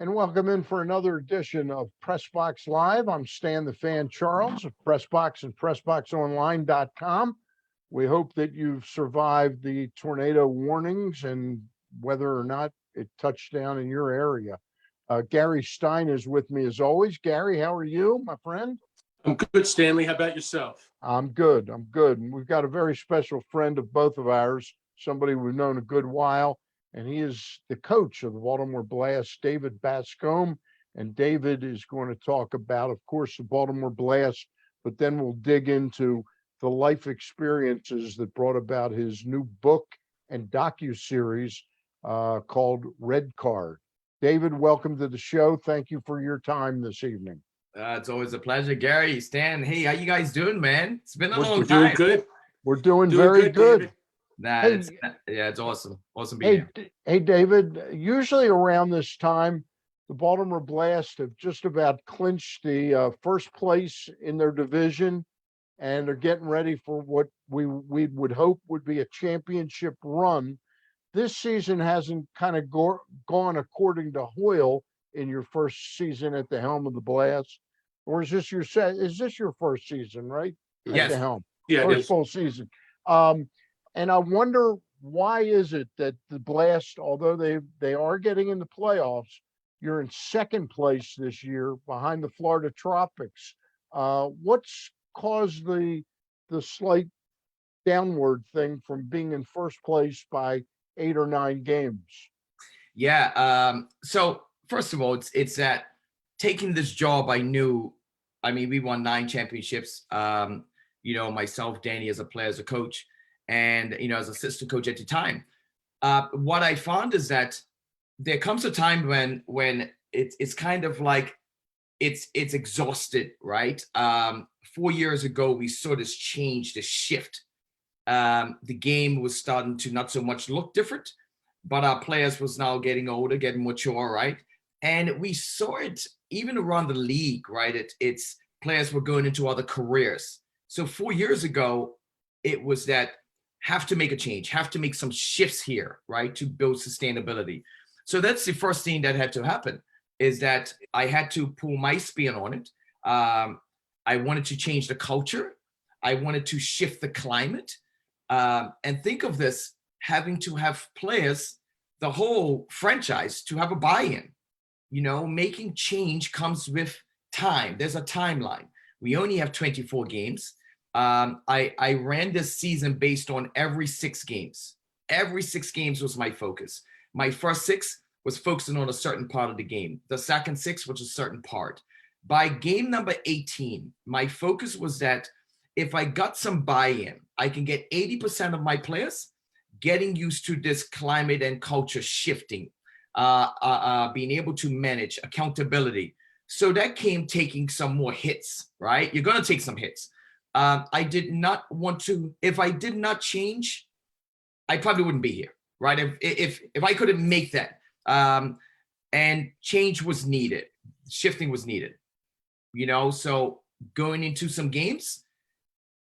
And welcome in for another edition of Pressbox Live. I'm Stan the Fan Charles of Pressbox and PressboxOnline.com. We hope that you've survived the tornado warnings and whether or not it touched down in your area. Gary Stein is with me as always. Gary, how are you, my friend? I'm good, Stanley. How about yourself? I'm good. And we've got a very special friend of both of ours, somebody we've known a good while, and he is the coach of the Baltimore Blast, David Bascome. And David is going to talk about, of course, the Baltimore Blast, but then we'll dig into the life experiences that brought about his new book and docuseries called Red Card. David, welcome to the show. Thank you for your time this evening. It's always a pleasure, Gary. Stan, hey, how you guys doing, man? It's been a long time. Doing good. We're doing very good. It's awesome. Awesome being here. Hey, David, usually around this time, the Baltimore Blast have just about clinched the first place in their division, and they're getting ready for what we would hope would be a championship run. This season hasn't kind of gone according to Hoyle in your first season at the helm of the Blast, or is this your first season, right? Yes. At the helm. Yeah, first full season. And I wonder, why is it that the Blast, although they are getting in the playoffs, you're in second place this year behind the Florida Tropics? What's caused the slight downward thing from being in first place by 8 or 9 games? Yeah. So first of all, it's that taking this job, we won 9 championships. Myself, Danny, as a player, as a coach, and, as assistant coach at the time. What I found is that there comes a time when it's kind of like it's exhausted, right? 4 years ago, we saw this change, this shift. The game was starting to not so much look different, but our players was now getting older, getting mature, right? And we saw it even around the league, right? It's players were going into other careers. So 4 years ago, it was that have to make a change, have to make some shifts here, right? To build sustainability. So that's the first thing that had to happen, is that I had to pull my spin on it. I wanted to change the culture. I wanted to shift the climate. And think of this, having to have players, the whole franchise, to have a buy-in. Making change comes with time. There's a timeline. We only have 24 games. I ran this season based on every 6 games. Every 6 games was my focus. My first 6 was focusing on a certain part of the game. The second 6 was a certain part. By game number 18, my focus was that if I got some buy-in, I can get 80% of my players getting used to this climate and culture shifting, being able to manage accountability. So that came taking some more hits, right? You're going to take some hits. I did not want to, if I did not change, I probably wouldn't be here, right? If I couldn't make that, and change was needed, shifting was needed, so going into some games,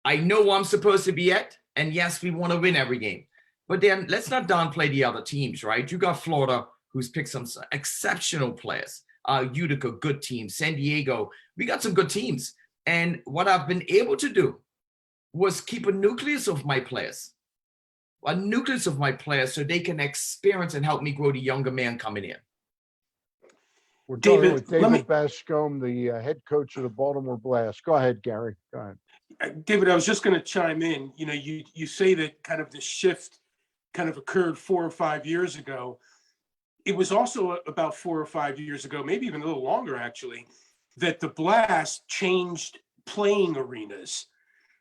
I know where I'm supposed to be at, and yes, we want to win every game, but then let's not downplay the other teams, right? You got Florida, who's picked some exceptional players, Utica, good team, San Diego, we got some good teams. And what I've been able to do was keep a nucleus of my players, so they can experience and help me grow the younger man coming in. We're talking with David Bascome, the head coach of the Baltimore Blast. Go ahead, Gary. Go ahead. David, I was just going to chime in. You say that kind of the shift kind of occurred 4 or 5 years ago. It was also about 4 or 5 years ago, maybe even a little longer, actually, that the Blast changed playing arenas.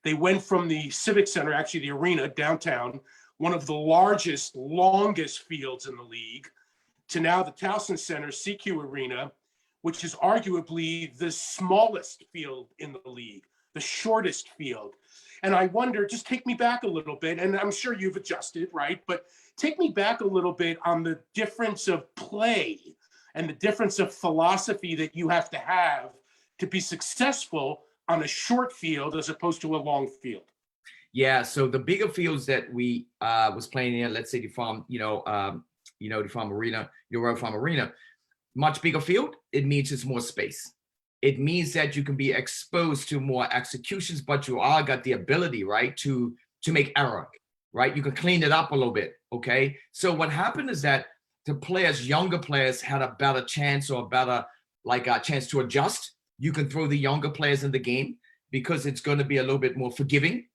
They went from the Civic Center, actually the arena downtown, one of the largest, longest fields in the league, to now the Towson Center CQ Arena, which is arguably the smallest field in the league, the shortest field. And I wonder, just take me back a little bit, and I'm sure you've adjusted, right? But take me back a little bit on the difference of play and the difference of philosophy that you have to be successful on a short field as opposed to a long field. Yeah, so the bigger fields that we was playing in, let's say the Farm, the Farm Arena, your Royal Farm Arena, Much bigger field, it means it's more space. It means that you can be exposed to more executions, but you all got the ability, right, to make error, right? You can clean it up a little bit, okay? So what happened is that the players, younger players, had a better chance or a better, like a chance to adjust. You can throw the younger players in the game because it's going to be a little bit more forgiving.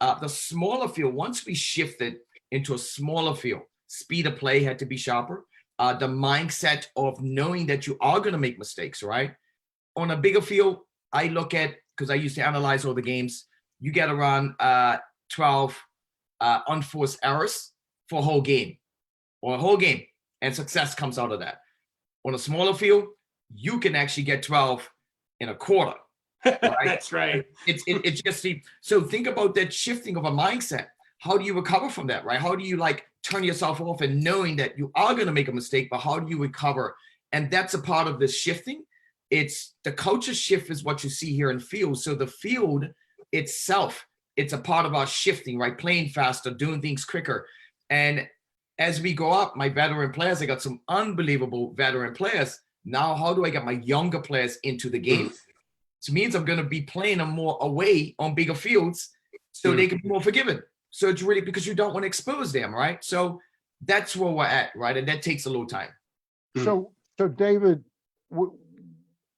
The smaller field, once we shifted into a smaller field, speed of play had to be sharper. The mindset of knowing that you are going to make mistakes, right? On a bigger field, I look at, because I used to analyze all the games, you get around 12 unforced errors for a whole game, and success comes out of that. On a smaller field, you can actually get 12 in a quarter. Right? That's right. It's just so think about that shifting of a mindset. How do you recover from that, right? How do you like turn yourself off and knowing that you are going to make a mistake, but how do you recover? And that's a part of this shifting. It's the culture shift is what you see here in field. So the field itself, it's a part of our shifting, right? Playing faster, doing things quicker. And as we go up, my veteran players, I got some unbelievable veteran players. Now, how do I get my younger players into the game? It means I'm going to be playing them more away on bigger fields so they can be more forgiven. So it's really because you don't want to expose them, right? So that's where we're at, right? And that takes a little time. So David,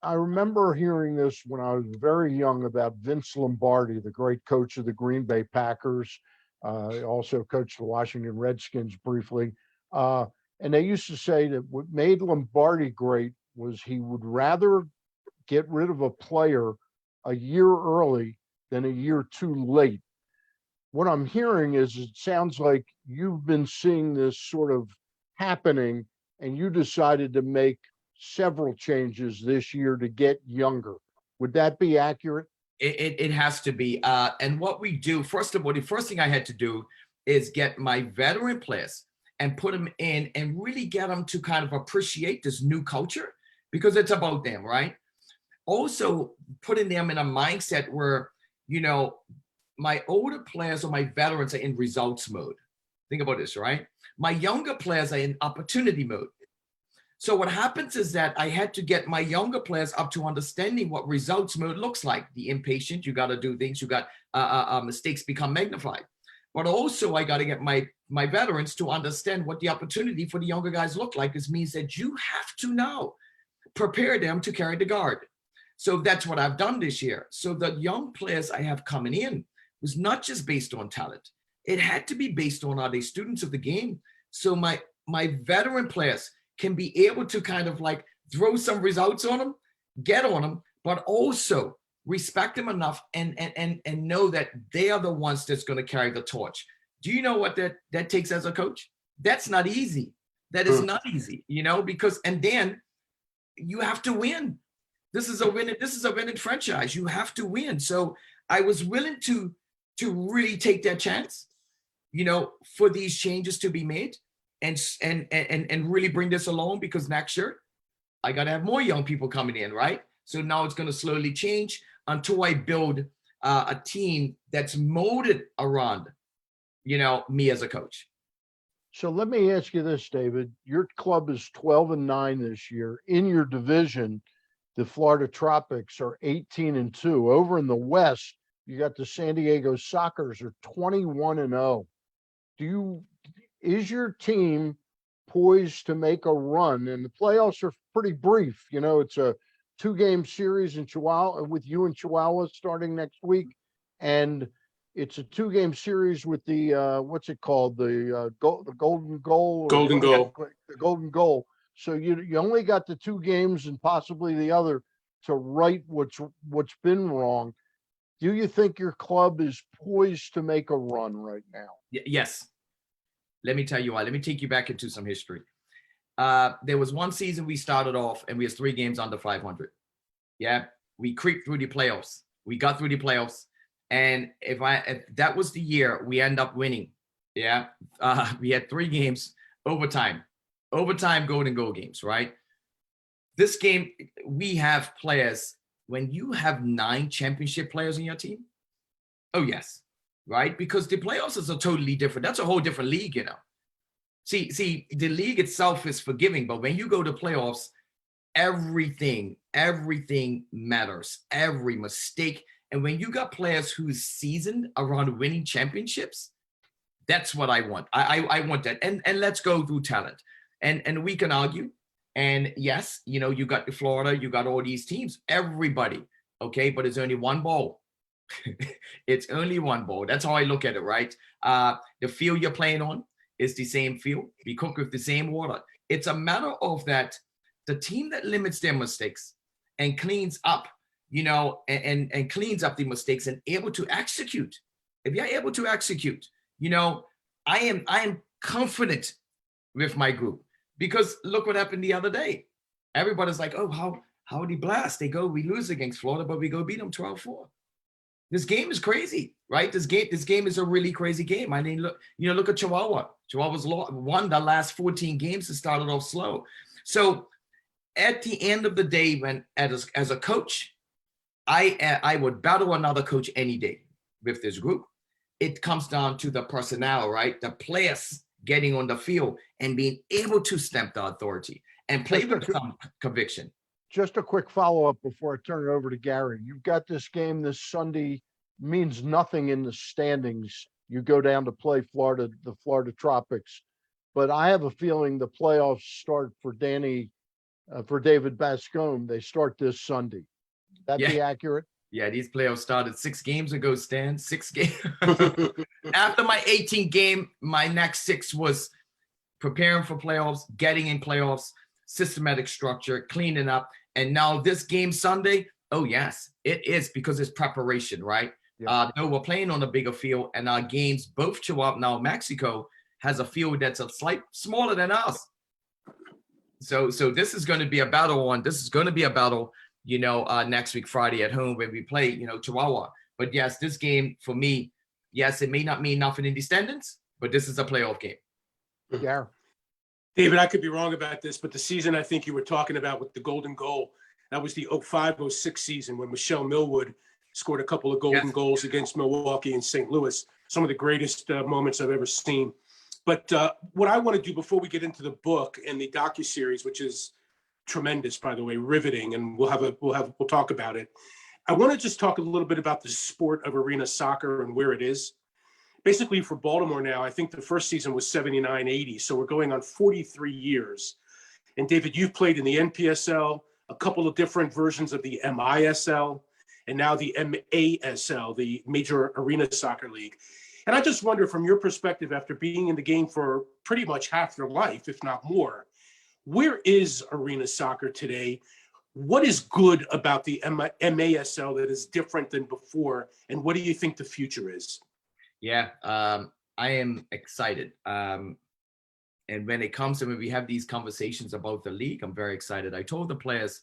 I remember hearing this when I was very young about Vince Lombardi, the great coach of the Green Bay Packers. Also coached the Washington Redskins briefly. And they used to say that what made Lombardi great was he would rather get rid of a player a year early than a year too late. What I'm hearing is it sounds like you've been seeing this sort of happening and you decided to make several changes this year to get younger. Would that be accurate? It has to be. And what we do, first of all, the first thing I had to do is get my veteran players and put them in and really get them to kind of appreciate this new culture because it's about them, right? Also putting them in a mindset where, you know, my older players or my veterans are in results mode. Think about this, right? My younger players are in opportunity mode. So what happens is that I had to get my younger players up to understanding what results mode looks like. The impatient, you got to do things, you got mistakes become magnified. But also I got to get my veterans to understand what the opportunity for the younger guys look like. This means that you have to now prepare them to carry the guard. So that's what I've done this year. So the young players I have coming in was not just based on talent. It had to be based on, are they students of the game? So my veteran players can be able to kind of like throw some results on them, get on them, but also respect them enough and know that they are the ones that's going to carry the torch. Do you know what that takes as a coach? That's not easy. That is not easy, you know, because, and then you have to win. This is a winning franchise. You have to win. So I was willing to really take that chance, you know, for these changes to be made and really bring this along, because next year I got to have more young people coming in, right? So now it's going to slowly change until I build a team that's molded around, you know, me as a coach. So let me ask you this, David. Your club is 12-9 this year. In your division, the Florida Tropics are 18-2. Over in the West, you got the San Diego Sockers are 21-0. Is your team poised to make a run? And the playoffs are pretty brief. You know, it's a 2-game series in Chihuahua with you and Chihuahua starting next week. And it's a 2-game series with the, what's it called? The Golden Goal. Golden Goal. The Golden Goal. So you only got the 2 games and possibly the other to right what's been wrong. Do you think your club is poised to make a run right now? Yes. Let me tell you why. Let me take you back into some history. There was one season we started off and we had 3 games under 500. Yeah, we creeped through the playoffs. We got through the playoffs, and if that was the year we end up winning, yeah, we had 3 games overtime golden goal games, right? This game, we have players. When you have 9 championship players in your team, oh yes, right? Because the playoffs is a totally different. That's a whole different league, you know. See, the league itself is forgiving, but when you go to playoffs, everything matters, every mistake. And when you got players who's seasoned around winning championships, that's what I want. I want that. And let's go through talent. And we can argue. And yes, you know, you got the Florida, you got all these teams, everybody. Okay, but it's only one bowl. It's only one bowl. That's how I look at it, right? The field you're playing on is the same field. We cook with the same water. It's a matter of that the team that limits their mistakes and cleans up, you know, and cleans up the mistakes and able to execute. If you're able to execute, you know, I am confident with my group, because look what happened the other day. Everybody's like, oh, how the Blast? We lose against Florida, but we go beat them 12-4. This game is crazy, right? This game is a really crazy game. I mean, look at Chihuahua. Chihuahua's won the last 14 games that started off slow. So at the end of the day, when as a coach, I would battle another coach any day with this group. It comes down to the personnel, right? The players getting on the field and being able to stamp the authority and play with some conviction. Just a quick follow-up before I turn it over to Gary. You've got this game this Sunday, means nothing in the standings. You go down to play Florida, the Florida Tropics. But I have a feeling the playoffs start for David Bascome. They start this Sunday. That be accurate? Yeah, these playoffs started 6 games ago, Stan. 6 games. After my 18th game, my next 6 was preparing for playoffs, getting in playoffs, systematic structure, cleaning up. And now this game Sunday, oh yes, it is, because it's preparation, right? Yeah. No, we're playing on a bigger field, and our games, both Chihuahua, now Mexico, has a field that's a slight smaller than us. So this is going to be a battle you know, next week, Friday at home, when we play, you know, Chihuahua. But yes, this game for me, yes, it may not mean nothing in the standings, but this is a playoff game. Yeah. David, I could be wrong about this, but the season I think you were talking about with the golden goal, that was the 05-06 season when Michelle Millwood scored a couple of golden goals against Milwaukee and St. Louis. Some of the greatest moments I've ever seen. But what I want to do before we get into the book and the docuseries, which is tremendous, by the way, riveting, and we'll talk about it. I want to just talk a little bit about the sport of arena soccer and where it is. Basically, for Baltimore now, I think the first season was 79-80, so we're going on 43 years. And David, you've played in the NPSL, a couple of different versions of the MISL, and now the MASL, the Major Arena Soccer League. And I just wonder, from your perspective, after being in the game for pretty much half your life, if not more, where is arena soccer today? What is good about the MASL that is different than before? And what do you think the future is? Yeah, I am excited. And when it comes to when we have these conversations about the league, I'm very excited. I told the players,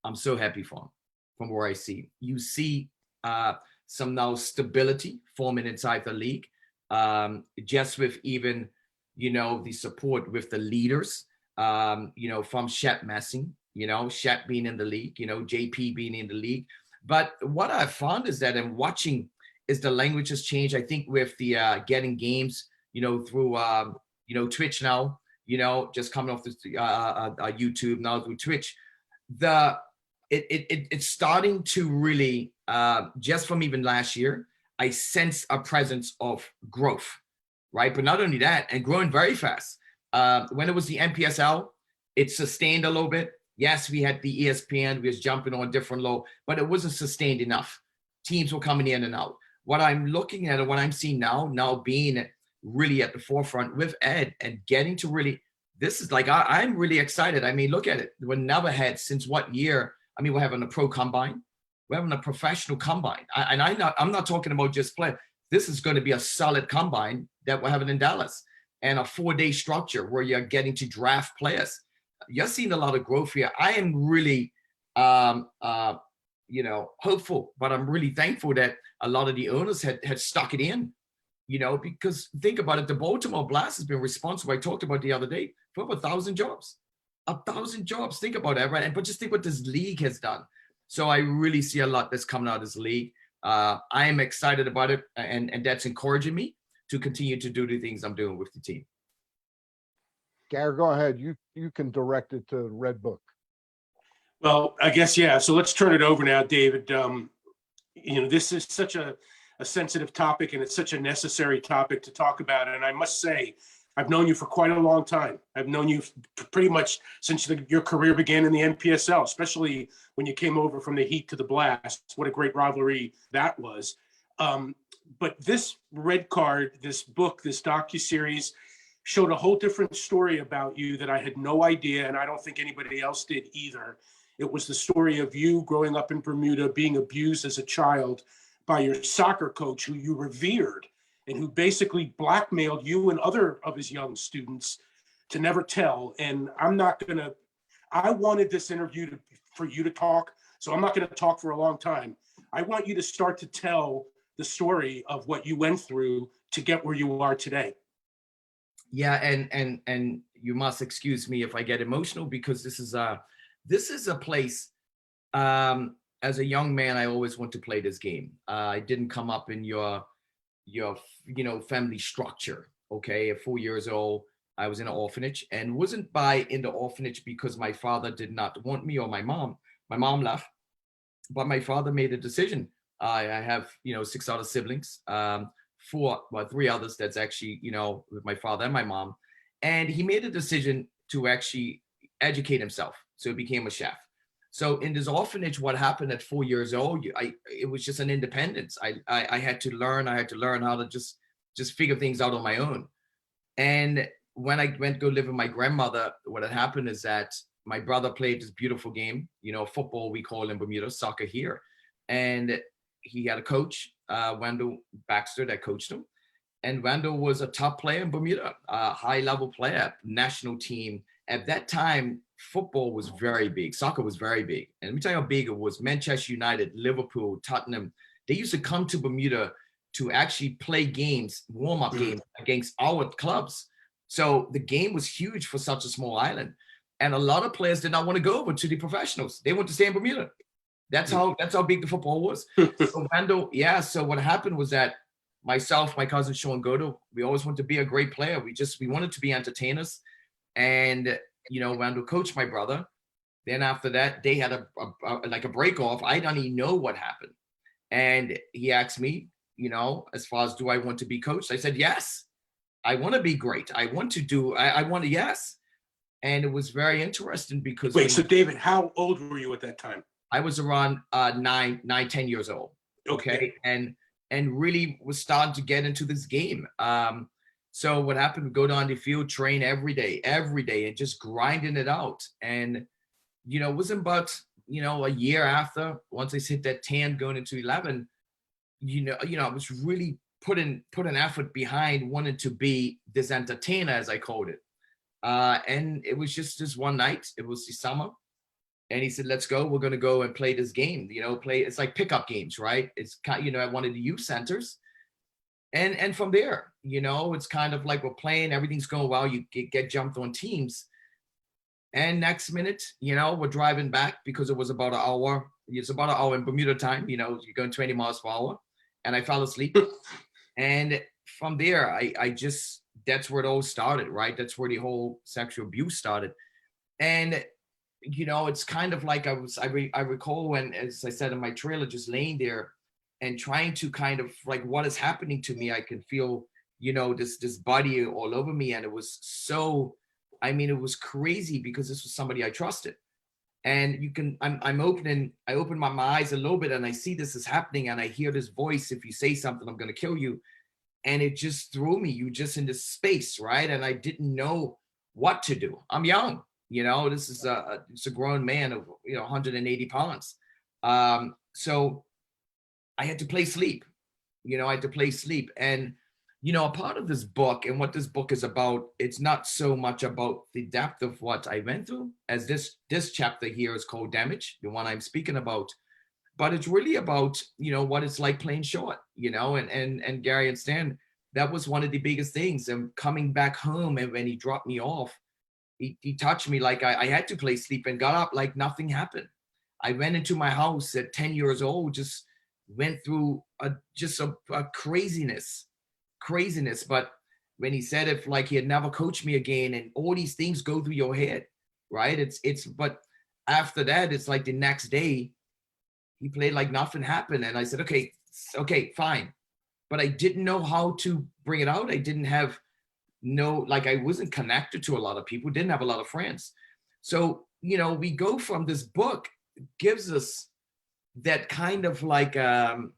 I'm so happy for them, from where I see. You see some now stability forming inside the league, just with even, you know, the support with the leaders, you know, from Shep Messing, you know, Shep being in the league, you know, JP being in the league. But what I found is that in watching is the language has changed. I think with the getting games, you know, through, you know, Twitch now, you know, just coming off the YouTube now through Twitch, it's starting to really, just from even last year, I sense a presence of growth, right? But not only that, and growing very fast. When it was the NPSL, it sustained a little bit. Yes, we had the ESPN, we was jumping on different low, but it wasn't sustained enough. Teams were coming in and out. What I'm looking at and what I'm seeing now being really at the forefront with Ed and getting to really, this is like, I'm really excited. I mean, look at it. We never had, since what year? I mean, we're having a pro combine. We're having a professional combine. I'm not talking about just play. This is going to be a solid combine that we're having in Dallas, and a 4-day structure where you're getting to draft players. You're seeing a lot of growth here. I am really, you know, hopeful, but I'm really thankful that a lot of the owners had stuck it in, you know, because think about it. The Baltimore Blast has been responsible, I talked about the other day, for over 1,000 jobs. 1,000 jobs. Think about that, right? But just think what this league has done. So I really see a lot that's coming out of this league. I am excited about it, and that's encouraging me to continue to do the things I'm doing with the team. Gary, go ahead. You can direct it to Red Book. Well, I guess, yeah. So let's turn it over now, David. This is such a sensitive topic, and it's such a necessary topic to talk about. And I must say, I've known you for quite a long time. I've known you pretty much since your career began in the NPSL, especially when you came over from the Heat to the Blast. What a great rivalry that was. But this Red Card, this book, this docuseries showed a whole different story about you that I had no idea, and I don't think anybody else did either. It was the story of you growing up in Bermuda, being abused as a child by your soccer coach who you revered and who basically blackmailed you and other of his young students to never tell. And I wanted this interview for you to talk, so I'm not going to talk for a long time. I want you to start to tell the story of what you went through to get where you are today. Yeah, and you must excuse me if I get emotional, because this is a place. As a young man, I always want to play this game. I didn't come up in your family structure. Okay, at 4 years old, I was in an orphanage, and wasn't in the orphanage because my father did not want me or my mom. My mom left, but my father made a decision. I have 6 other siblings. Three others that's actually, with my father and my mom. And he made a decision to actually educate himself. So he became a chef. So in this orphanage, what happened at 4 years old, it was just an independence. I had to learn how to just figure things out on my own. And when I went to go live with my grandmother, what had happened is that my brother played this beautiful game, football, we call in Bermuda, soccer here. And he had a coach, Wendell Baxter, that coached him. And Wendell was a top player in Bermuda, a high-level player, national team. At that time, football was very big. Soccer was very big. And let me tell you how big it was. Manchester United, Liverpool, Tottenham, they used to come to Bermuda to actually play games, warm-up games against our clubs. So the game was huge for such a small island. And a lot of players did not want to go over to the professionals. They wanted to stay in Bermuda. That's how big the football was. So Wendell, so what happened was that myself, my cousin Sean Godo, we always wanted to be a great player. We wanted to be entertainers. And, Wendell coached my brother. Then after that, they had a break off. I don't even know what happened. And he asked me, as far as, do I want to be coached? I said, yes, I want to be great. I want to, yes. And it was very interesting because. Wait, so David, how old were you at that time? I was around 10 years old. Okay. And really was starting to get into this game. So what happened, we go down the field, train every day, and just grinding it out. And, it wasn't but, a year after, once I hit that 10 going into 11, I was really put an effort behind wanting to be this entertainer, as I called it. And it was just this one night, it was the summer. And he said, let's go. We're going to go and play this game, it's like pickup games, right? It's kind at one of the youth centers. And from there, it's kind of like we're playing, everything's going well. You get jumped on teams. And next minute, we're driving back because it was about an hour. It's about an hour in Bermuda time, you're going 20 miles per hour. And I fell asleep. And from there, I just, that's where it all started, right? That's where the whole sexual abuse started. And it's kind of like I recall when, as I said, in my trailer, just laying there and trying to kind of like, what is happening to me? I can feel, this body all over me. And it was so, it was crazy because this was somebody I trusted. And I open my eyes a little bit and I see this is happening and I hear this voice, if you say something, I'm going to kill you. And it just threw me, you just in this space, right? And I didn't know what to do. I'm young. This is it's a grown man of 180 pounds. So I had to play sleep. And a part of this book and what this book is about, it's not so much about the depth of what I went through, as this chapter here is called Damage, the one I'm speaking about. But it's really about what it's like playing short. And Gary and Stan, that was one of the biggest things. And coming back home, and when he dropped me off, he touched me like I had to play sleep and got up like nothing happened. I went into my house at 10 years old, just went through a craziness. But when he said he had never coached me again, and all these things go through your head, right? But after that, it's like the next day, he played like nothing happened. And I said, okay, fine. But I didn't know how to bring it out. I didn't have I wasn't connected to a lot of people, didn't have a lot of friends. So, we go from this book, gives us that kind of that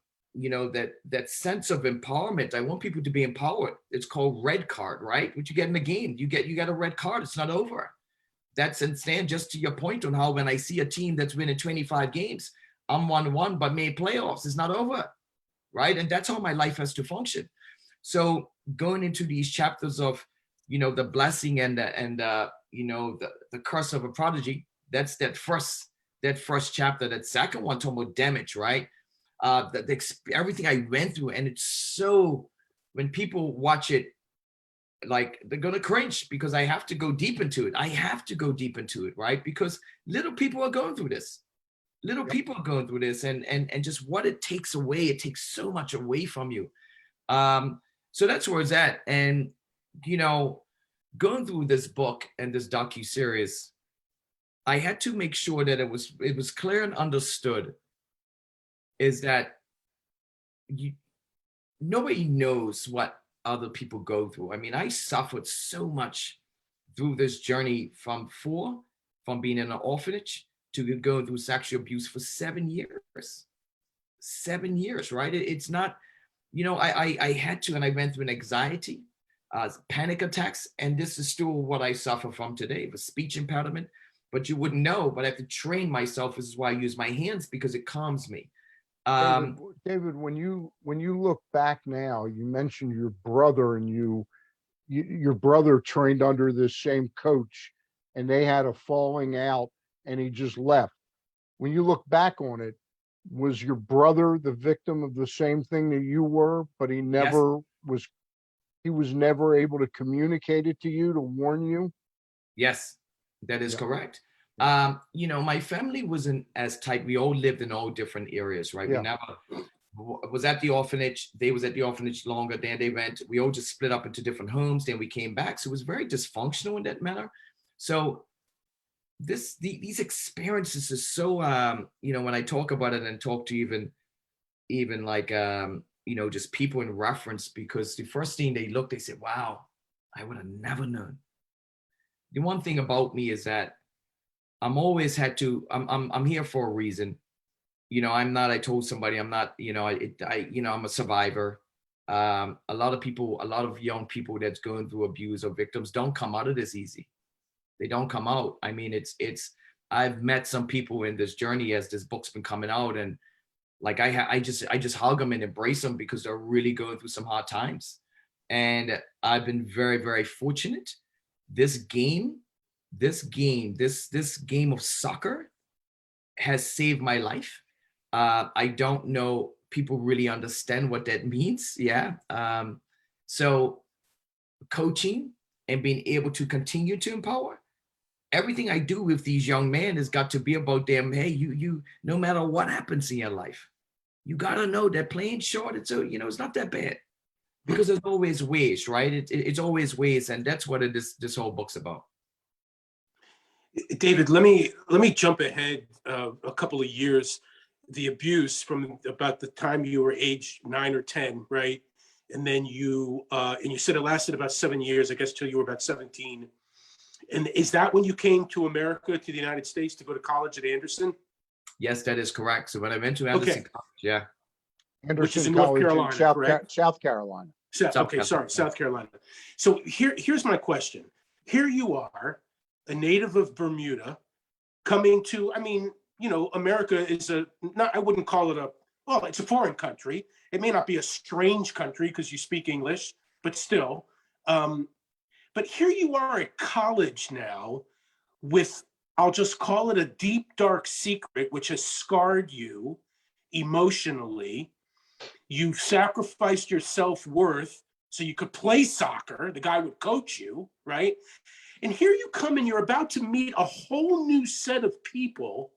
sense of empowerment. I want people to be empowered. It's called red card, right? What you get in the game, you get a red card. It's not over. That's instant. Just to your point on how when I see a team that's winning 25 games, I'm 1-1, but made playoffs, it's not over, right? And that's how my life has to function. So going into these chapters of, the blessing and the curse of a prodigy, that's that first chapter. That second one talking about damage, right? Everything I went through, and it's so, when people watch it, like they're gonna cringe because I have to go deep into it. Right? Because little people are going through this. And just what it takes away. It takes so much away from you. So that's where it's at. And going through this book and this docu-series, I had to make sure that it was clear and understood is that nobody knows what other people go through. I mean, I suffered so much through this journey from being in an orphanage to going through sexual abuse for 7 years. 7 years, right? It's not, I had to, and I went through an anxiety, panic attacks, and this is still what I suffer from today, the speech impediment. But you wouldn't know, but I have to train myself. This is why I use my hands, because it calms me. David, when you look back now, you mentioned your brother, and your brother trained under this same coach, and they had a falling out, and he just left. When you look back on it, was your brother the victim of the same thing that you were, but he never was? He was never able to communicate it to you, to warn you? Yes, that is correct. My family wasn't as tight. We all lived in all different areas, right? We never was at the orphanage. They was at the orphanage longer. Then they went. We all just split up into different homes. Then we came back. So it was very dysfunctional in that manner. So these experiences are so, when I talk about it and talk to even like, just people in reference, because the first thing they said, wow, I would have never known. The one thing about me is that I'm always I'm here for a reason. I told somebody I'm not, I'm a survivor. A lot of young people that's going through abuse or victims don't come out of this easy. They don't come out. I mean, I've met some people in this journey as this book's been coming out, and like I just hug them and embrace them because they're really going through some hard times. And I've been very, very fortunate. This game of soccer has saved my life. I don't know people really understand what that means. Yeah. So coaching and being able to continue to empower, everything I do with these young men has got to be about them. Hey, you no matter what happens in your life, you got to know that playing short, it's not that bad, because there's always ways, right? It's always ways. And that's what this whole book's about. David, let me jump ahead a couple of years. The abuse from about the time you were age 9 or 10, right? And then you said it lasted about 7 years, I guess, till you were about 17. And is that when you came to America, to the United States, to go to college at Anderson? Yes, that is correct. So when I went to Anderson College, Anderson which is in College North Carolina, South Carolina. South Carolina. So here's my question. Here you are, a native of Bermuda, coming to, America is I wouldn't call it it's a foreign country. It may not be a strange country because you speak English, but still. But here you are at college now with, I'll just call it a deep, dark secret, which has scarred you emotionally. You've sacrificed your self-worth so you could play soccer. The guy would coach you, right? And here you come and you're about to meet a whole new set of people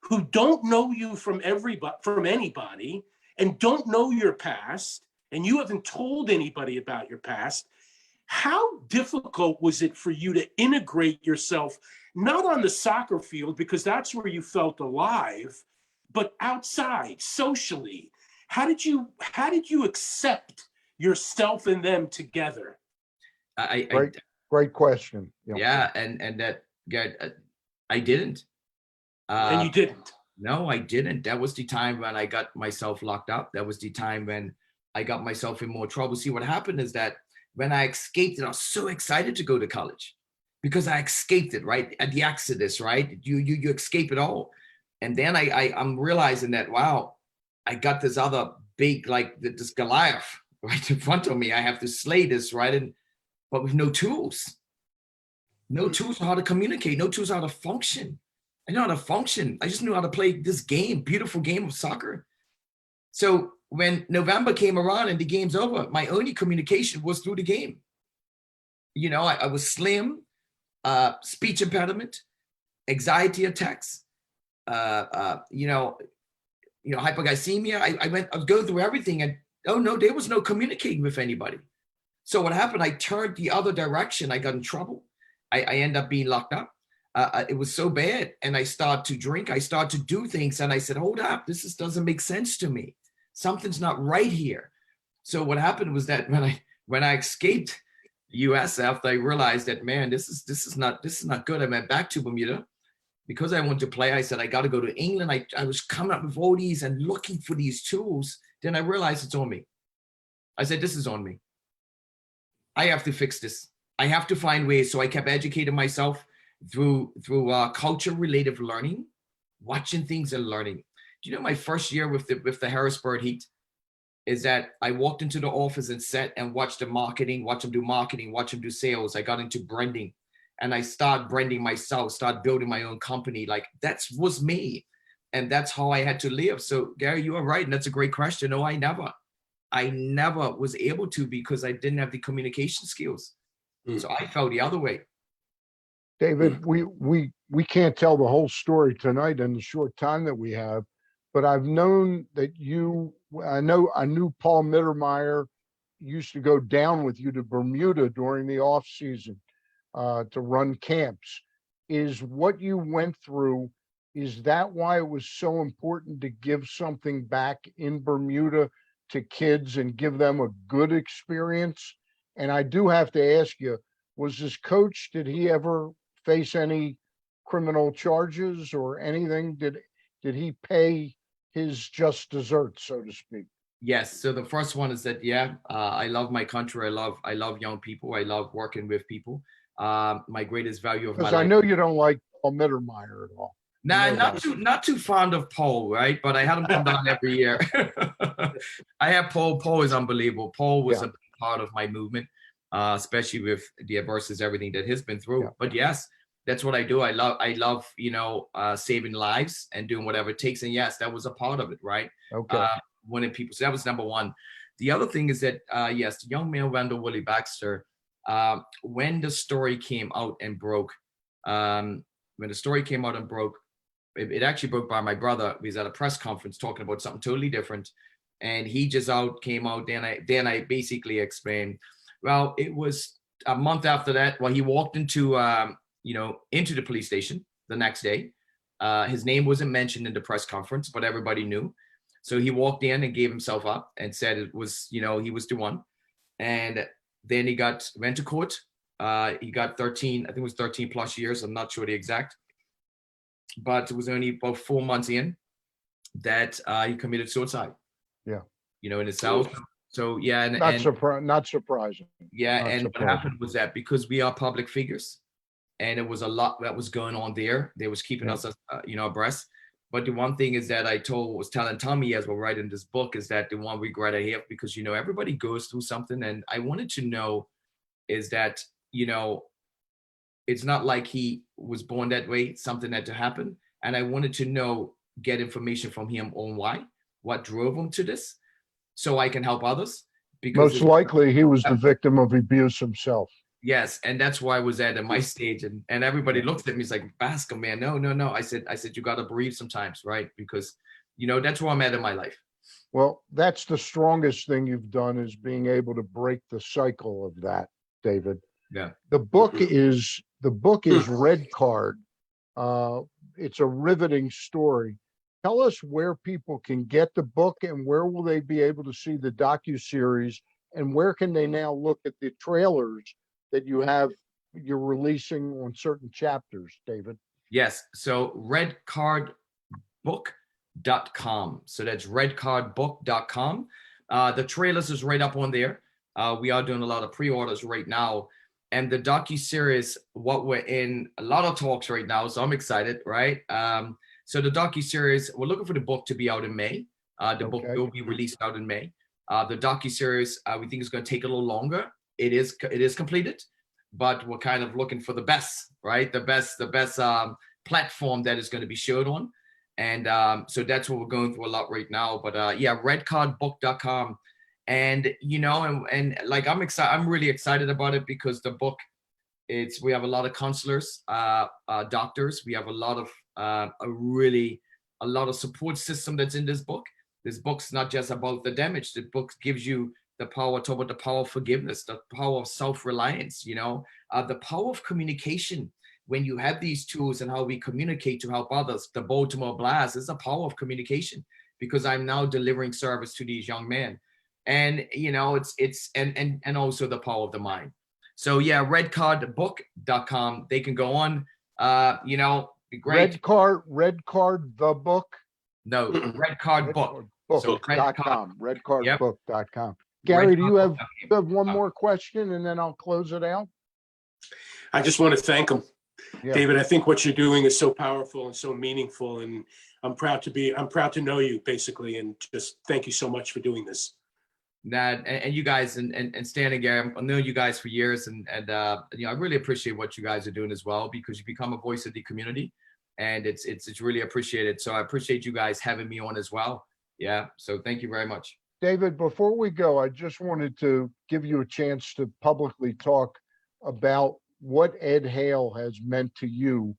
who don't know you from anybody and don't know your past, and you haven't told anybody about your past. How difficult was it for you to integrate yourself, not on the soccer field, because that's where you felt alive, but outside, socially? How did you accept yourself and them together? I Great question. yeah, and that guy, I didn't. And you didn't. No, I didn't. That was the time when I got myself locked up. That was the time when I got myself in more trouble. See, what happened is that when I escaped it, I was so excited to go to college because I escaped it, right? At the Exodus, right? You escape it all. And then I'm realizing that, wow, I got this other big, like this Goliath right in front of me. I have to slay this, right? But with no tools. No tools on how to communicate, no tools on how to function. I know how to function. I just knew how to play this game, beautiful game of soccer. So when November came around and the game's over, my only communication was through the game. You know, I was slim, speech impediment, anxiety attacks, hypoglycemia. I was going through everything, and oh no, there was no communicating with anybody. So what happened? I turned the other direction. I got in trouble. I ended up being locked up. It was so bad, and I started to drink. I started to do things, and I said, "Hold up, this doesn't make sense to me. Something's not right here." So what happened was that when I escaped the U.S. after I realized that, man, this is not good. I went back to Bermuda because I wanted to play. I said I got to go to England. I was coming up with all these and looking for these tools. Then I realized it's on me. I said, "This is on me. I have to fix this. I have to find ways." So I kept educating myself through culture-related learning, watching things and learning. Do you know my first year with the Harrisburg Heat is that I walked into the office and sat and watched them do marketing, watch them do sales. I got into branding, and I started branding myself, started building my own company. Like that was me, and that's how I had to live. So Gary, you are right, and that's a great question. No, I never was able to because I didn't have the communication skills. So I felt the other way. David, we can't tell the whole story tonight in the short time that we have, but I've known that I knew Paul Mittermeier used to go down with you to Bermuda during the off season to run camps. Is what you went through, is that why it was so important to give something back in Bermuda to kids and give them a good experience? And I do have to ask you, was this coach, did he ever face any criminal charges or anything? Did he pay his just desserts, so to speak? Yes. So the first one is that, I love my country. I love young people. I love working with people. My greatest value of my life. Because I know you don't like Paul Mittermeier at all. Nah, not too fond of Paul, right? But I had him come down every year. I have Paul. Paul is unbelievable. Paul was a part of my movement, especially with the adversities, everything that he's been through. Yeah. But yes, that's what I do. I love, saving lives and doing whatever it takes. And yes, that was a part of it, right? Okay. Winning people. So that was number one. The other thing is that, yes, the young man, Wendell Willie Baxter, when the story came out and broke, it actually broke by my brother. He was at a press conference talking about something totally different. And he just came out. Then I basically explained, well, it was a month after that. Well, he walked into the police station the next day. His name wasn't mentioned in the press conference, but everybody knew. So he walked in and gave himself up and said it was, he was the one. And then he went to court. He got 13, I think it was 13 plus years. I'm not sure the exact, but it was only about 4 months in that he committed suicide. Yeah. In his cell. So yeah. Not surprising. Yeah. Not and surprising. What happened was that because we are public figures and it was a lot that was going on there, they was keeping us, abreast. But the one thing is that I was telling Tommy as we're writing this book is that the one regret I have, because, everybody goes through something. And I wanted to know is that, it's not like he was born that way, something had to happen. And I wanted to get information from him on what drove him to this so I can help others. Because most likely he was the victim of abuse himself. Yes, and that's why I was at my stage, and everybody looks at me, it's like, Bascome, man, no. I said, you got to breathe sometimes, right? Because, that's where I'm at in my life. Well, that's the strongest thing you've done, is being able to break the cycle of that, David. Yeah. The book is Red Card. It's a riveting story. Tell us where people can get the book and where will they be able to see the docuseries and where can they now look at the trailers that you're releasing on certain chapters, David? Yes. So redcardbook.com. So that's redcardbook.com. The trailers is right up on there. We are doing a lot of pre-orders right now. And the docu-series, what we're in a lot of talks right now, so I'm excited, right? So the docu-series, we're looking for the book to be out in May. The book will be released out in May. The docu-series, we think is going to take a little longer. It is completed, but we're kind of looking for the best, right? The best platform that is going to be showed on. And so that's what we're going through a lot right now. But redcardbook.com. And, and like, I'm excited. I'm really excited about it because the book, we have a lot of counselors, doctors. We have a lot of support system that's in this book. This book's not just about the damage. The book gives you the power, talk about the power of forgiveness, the power of self-reliance, the power of communication. When you have these tools and how we communicate to help others, the Baltimore Blast is the power of communication because I'm now delivering service to these young men. And, it's also the power of the mind. So redcardbook.com, they can go on, be great. Red Card, the book? No, redcardbook. Book.com, redcardbook.com. Gary, do you have one more question and then I'll close it out? I just want to thank him. Yeah. David, I think what you're doing is so powerful and so meaningful. And I'm proud to know you basically. And just thank you so much for doing this. And you guys and Stan and Gary, I've known you guys for years, and I really appreciate what you guys are doing as well because you become a voice of the community, and it's really appreciated. So I appreciate you guys having me on as well. Yeah. So thank you very much. David, before we go, I just wanted to give you a chance to publicly talk about what Ed Hale has meant to you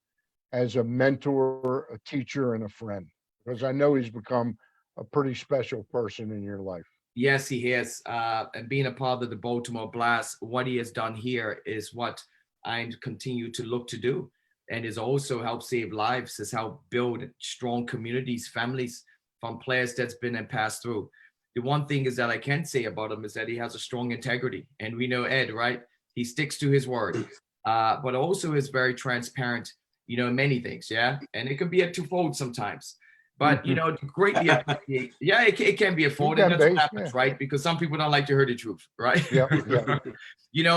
as a mentor, a teacher, and a friend, because I know he's become a pretty special person in your life. Yes, he has. And being a part of the Baltimore Blast, what he has done here is what I continue to look to do. And is also help save lives, has helped build strong communities, families from players that's been and passed through. The one thing is that I can say about him is that he has a strong integrity. And we know Ed, right? He sticks to his word, but also is very transparent, in many things. Yeah. And it can be a twofold sometimes. But, greatly appreciate. Yeah, it can be a fault. And that's what happens, right? Because some people don't like to hear the truth, right? Yeah.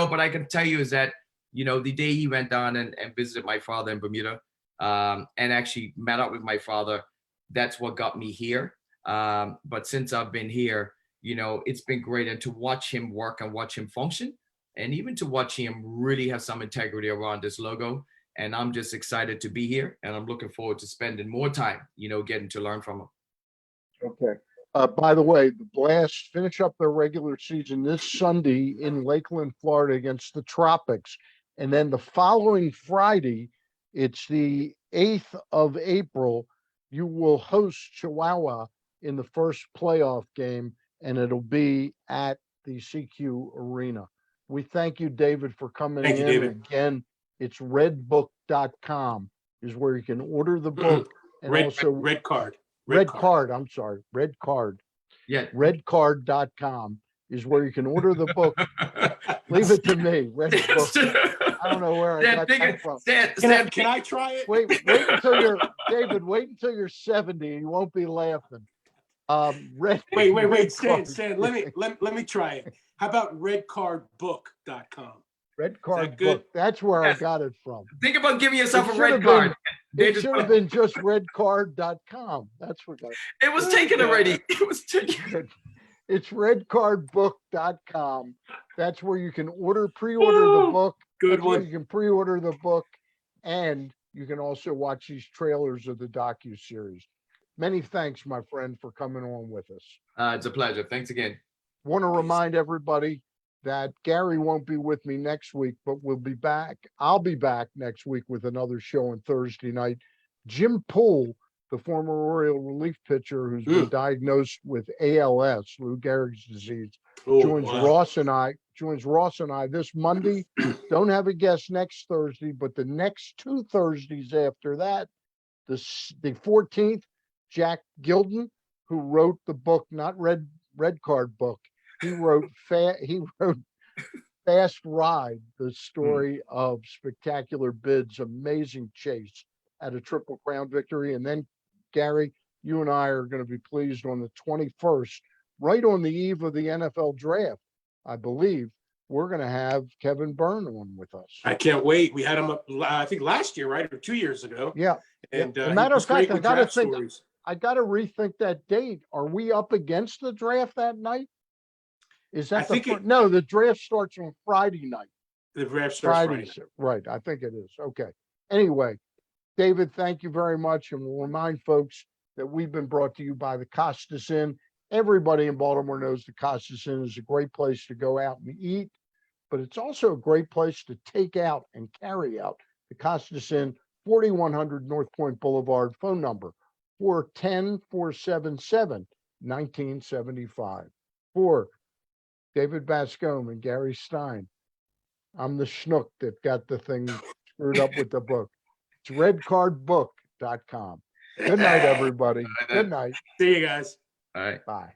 But I can tell you is that, the day he went down and visited my father in Bermuda and actually met up with my father, that's what got me here. But since I've been here, it's been great. And to watch him work and watch him function, and even to watch him really have some integrity around this logo. And I'm just excited to be here, and I'm looking forward to spending more time, getting to learn from him. Okay. By the way, the Blast finish up their regular season this Sunday in Lakeland, Florida against the Tropics. And then the following Friday, it's the 8th of April, you will host Chihuahua in the first playoff game, and it'll be at the CQ Arena. We thank you, David, for coming in. David. Again, it's redbook.com is where you can order the book. And Red Card. I'm sorry. Red Card. Yeah. Redcard.com is where you can order the book. Leave it to me. Red Book. I don't know where I got that from. Can I try it? Wait until you're David. Wait until you're 70. You won't be laughing. Wait, Stan. Let me try it. How about redcardbook.com? Red Card Book. That's where I got it from. Think about giving yourself a red card. It should have been just redcard.com. That's what it was taken already. It was taken. It's redcardbook.com. That's where you can pre-order the book. Good one. You can pre-order the book, and you can also watch these trailers of the docu-series. Many thanks, my friend, for coming on with us. It's a pleasure. Thanks again. Want to remind everybody that Gary won't be with me next week, but we'll be back. I'll be back next week with another show on Thursday night. Jim Poole, the former Oriole relief pitcher who's been diagnosed with ALS, Lou Gehrig's disease, joins Ross and I this Monday. Don't have a guest next Thursday, but the next 2 Thursdays after that, the 14th, Jack Gilden, who wrote the book, not Red Card book. He wrote Fast Ride, the story of Spectacular Bid's amazing chase at a Triple Crown victory. And then, Gary, you and I are going to be pleased on the 21st, right on the eve of the NFL draft, I believe. We're going to have Kevin Byrne on with us. I can't wait. We had him up, I think last year, right? Or 2 years ago. Yeah. And As a matter of fact, I got to rethink that date. Are we up against the draft that night? Is that no, the draft starts on Friday night. The draft starts Friday. Right. I think it is. Okay. Anyway, David, thank you very much. And we'll remind folks that we've been brought to you by the Costas Inn. Everybody in Baltimore knows the Costas Inn is a great place to go out and eat, but it's also a great place to take out and carry out. The Costas Inn, 4100 North Point Boulevard, phone number 410-477-1975. For David Bascome and Gary Stein, I'm the schnook that got the thing screwed up with the book. It's redcardbook.com. Good night, everybody. Good night. See you guys. All right. Bye.